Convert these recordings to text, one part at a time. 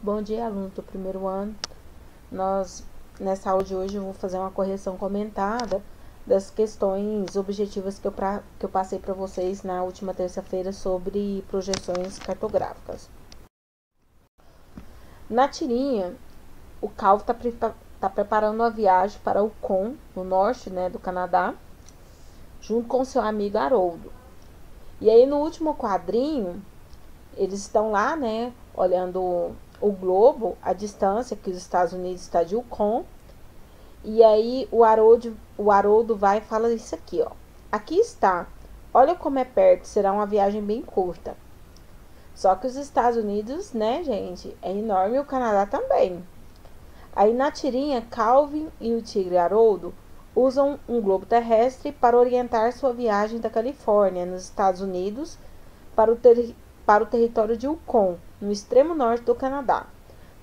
Bom dia, alunos do primeiro ano. Nessa aula de hoje, eu vou fazer uma correção comentada das questões objetivas que eu passei para vocês na última terça-feira sobre projeções cartográficas. Na tirinha, o Calvo está preparando uma viagem para o Yukon, no norte, do Canadá, junto com seu amigo Haroldo. E aí, no último quadrinho, eles estão lá, olhando o globo, a distância que os Estados Unidos está de Yukon. E aí o Haroldo vai e fala isso aqui, ó. Aqui está. Olha como é perto, será uma viagem bem curta. Só que os Estados Unidos, gente, é enorme e o Canadá também. Aí na tirinha, Calvin e o tigre Haroldo usam um globo terrestre para orientar sua viagem da Califórnia, nos Estados Unidos, para o território de Yukon, no extremo norte do Canadá.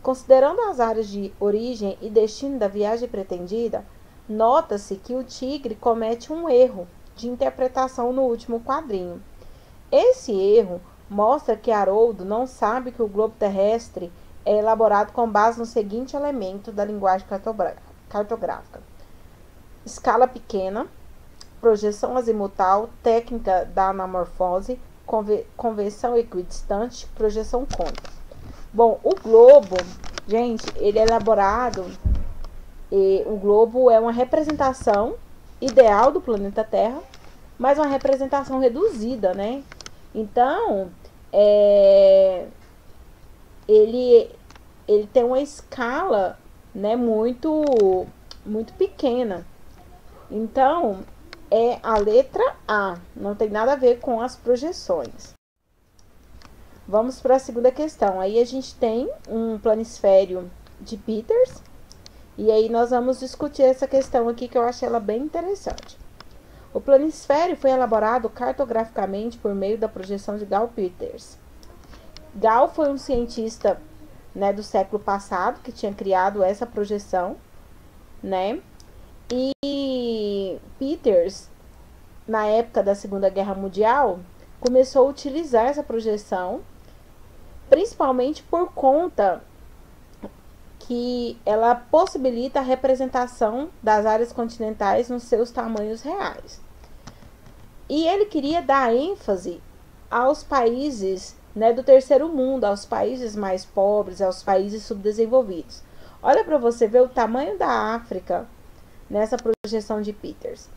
Considerando as áreas de origem e destino da viagem pretendida, nota-se que o tigre comete um erro de interpretação no último quadrinho. Esse erro mostra que Haroldo não sabe que o globo terrestre é elaborado com base no seguinte elemento da linguagem cartográfica: escala pequena, projeção azimutal, técnica da anamorfose, convenção equidistante, projeção cônica. Bom, o globo, gente, ele é elaborado, e o globo é uma representação ideal do planeta Terra, mas uma representação reduzida, Então, ele tem uma escala, muito pequena. Então, é a letra A, não tem nada a ver com as projeções. Vamos para a segunda questão. Aí a gente tem um planisfério de Peters. E aí nós vamos discutir essa questão aqui, que eu achei ela bem interessante. O planisfério foi elaborado cartograficamente por meio da projeção de Gale Peters. Gale foi um cientista, do século passado que tinha criado essa projeção, E Peters, na época da Segunda Guerra Mundial, começou a utilizar essa projeção, principalmente por conta que ela possibilita a representação das áreas continentais nos seus tamanhos reais. E ele queria dar ênfase aos países, do terceiro mundo, aos países mais pobres, aos países subdesenvolvidos. Olha para você ver o tamanho da África nessa projeção de Peters.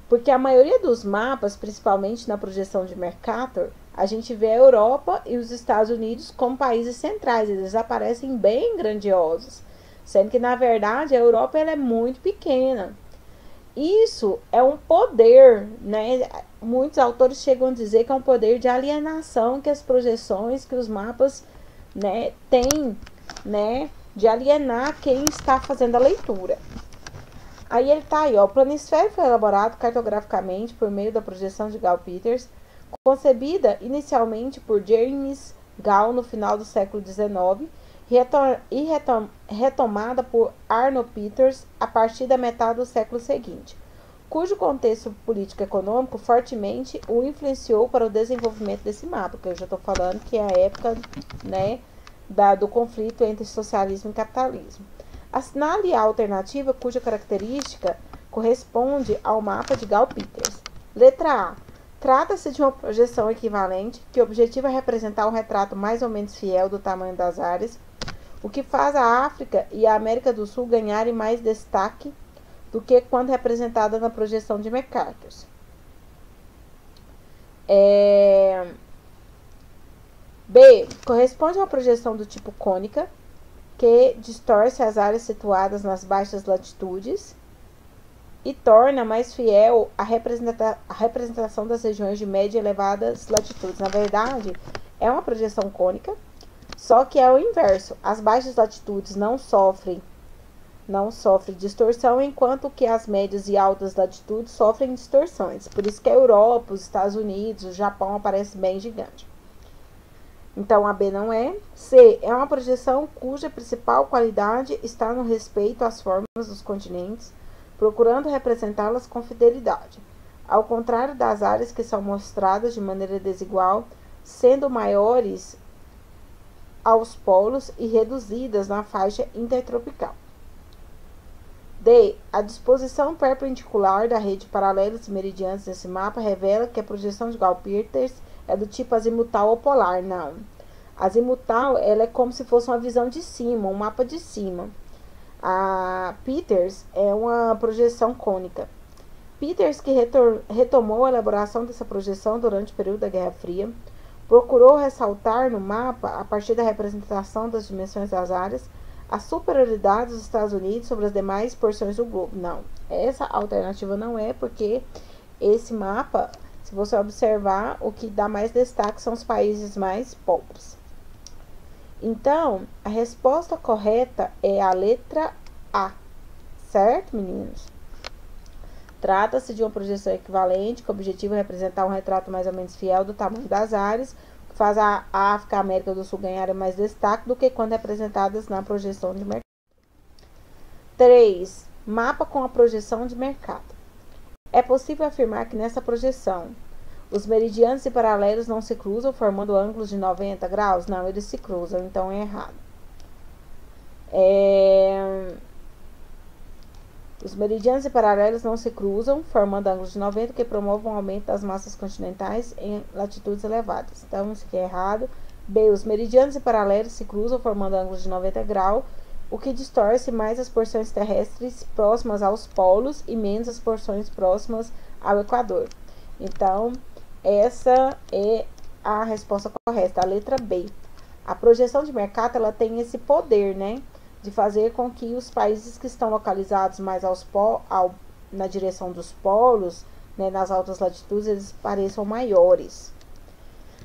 Porque a maioria dos mapas, principalmente na projeção de Mercator, a gente vê a Europa e os Estados Unidos como países centrais. Eles aparecem bem grandiosos, sendo que, na verdade, a Europa ela é muito pequena. Isso é um poder, Muitos autores chegam a dizer que é um poder de alienação que as projeções, que os mapas, têm, de alienar quem está fazendo a leitura. Aí ele tá aí, ó. O planisfério foi elaborado cartograficamente por meio da projeção de Gale Peters, concebida inicialmente por James Gale no final do século XIX e retomada por Arnold Peters a partir da metade do século seguinte, cujo contexto político-econômico fortemente o influenciou para o desenvolvimento desse mapa, que eu já estou falando que é a época, do conflito entre socialismo e capitalismo. Assinale a alternativa cuja característica corresponde ao mapa de Gale Peters. Letra A. Trata-se de uma projeção equivalente que objetiva representar um retrato mais ou menos fiel do tamanho das áreas, o que faz a África e a América do Sul ganharem mais destaque do que quando representada na projeção de Mercator. B. Corresponde a uma projeção do tipo cônica, que distorce as áreas situadas nas baixas latitudes e torna mais fiel a representação das regiões de média e elevadas latitudes. Na verdade, é uma projeção cônica, só que é o inverso. As baixas latitudes não sofrem distorção, enquanto que as médias e altas latitudes sofrem distorções. Por isso que a Europa, os Estados Unidos, o Japão aparece bem gigante. Então, a B não é. C. É uma projeção cuja principal qualidade está no respeito às formas dos continentes, procurando representá-las com fidelidade. Ao contrário das áreas que são mostradas de maneira desigual, sendo maiores aos polos e reduzidas na faixa intertropical. D. A disposição perpendicular da rede de paralelos e meridianos nesse mapa revela que a projeção de Gauss-Peters é do tipo azimutal ou polar. Não. Azimutal, ela é como se fosse uma visão de cima, um mapa de cima. A Peters é uma projeção cônica. Peters, que retomou a elaboração dessa projeção durante o período da Guerra Fria, procurou ressaltar no mapa, a partir da representação das dimensões das áreas, a superioridade dos Estados Unidos sobre as demais porções do globo. Não, essa alternativa não é, porque esse mapa, se você observar, o que dá mais destaque são os países mais pobres. Então, a resposta correta é a letra A, certo, meninos? Trata-se de uma projeção equivalente, com o objetivo de representar um retrato mais ou menos fiel do tamanho das áreas, que faz a África e a América do Sul ganharem mais destaque do que quando representadas na projeção de mercado. 3. Mapa com a projeção de mercado. É possível afirmar que nessa projeção, os meridianos e paralelos não se cruzam, formando ângulos de 90 graus? Não, eles se cruzam, então é errado. Os meridianos e paralelos não se cruzam, formando ângulos de 90 que promovem um aumento das massas continentais em latitudes elevadas. Então, isso aqui é errado. B. Os meridianos e paralelos se cruzam, formando ângulos de 90 graus, o que distorce mais as porções terrestres próximas aos polos e menos as porções próximas ao Equador. Então, essa é a resposta correta, a letra B. A projeção de mercado, ela tem esse poder, né, de fazer com que os países que estão localizados mais na direção dos polos, né, nas altas latitudes, eles pareçam maiores.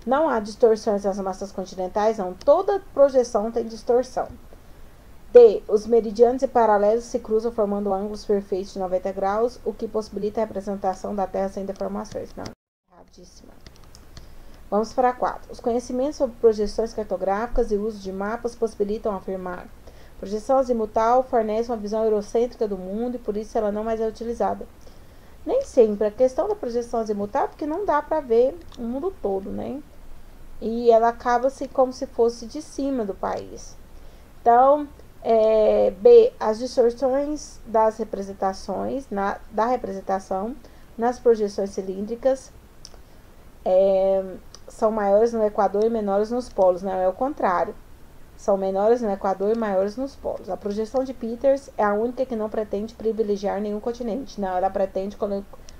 Não há distorções nas massas continentais, não. Toda projeção tem distorção. D. Os meridianos e paralelos se cruzam formando ângulos perfeitos de 90 graus, o que possibilita a representação da Terra sem deformações. Não, erradíssima. Vamos para 4. Os conhecimentos sobre projeções cartográficas e uso de mapas possibilitam afirmar: projeção azimutal fornece uma visão eurocêntrica do mundo e por isso ela não mais é utilizada. Nem sempre. A questão da projeção azimutal é porque não dá para ver o mundo todo, né? E ela acaba-se como se fosse de cima do país. Então, B. As distorções das representações, da representação nas projeções cilíndricas são maiores no Equador e menores nos polos. Não, é o contrário. São menores no Equador e maiores nos polos. A projeção de Peters é a única que não pretende privilegiar nenhum continente. Não, ela pretende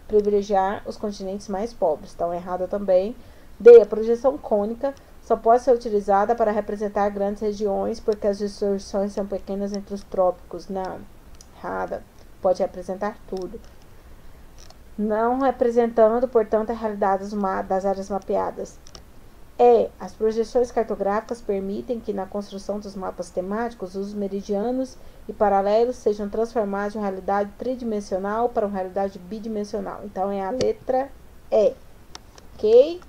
privilegiar os continentes mais pobres. Então, errada também. D. A projeção cônica só pode ser utilizada para representar grandes regiões, porque as distorções são pequenas entre os trópicos. Não, errada. Pode representar tudo. Não representando, portanto, a realidade das áreas mapeadas. As projeções cartográficas permitem que na construção dos mapas temáticos, os meridianos e paralelos sejam transformados de uma realidade tridimensional para uma realidade bidimensional. Então, é a letra E. Ok?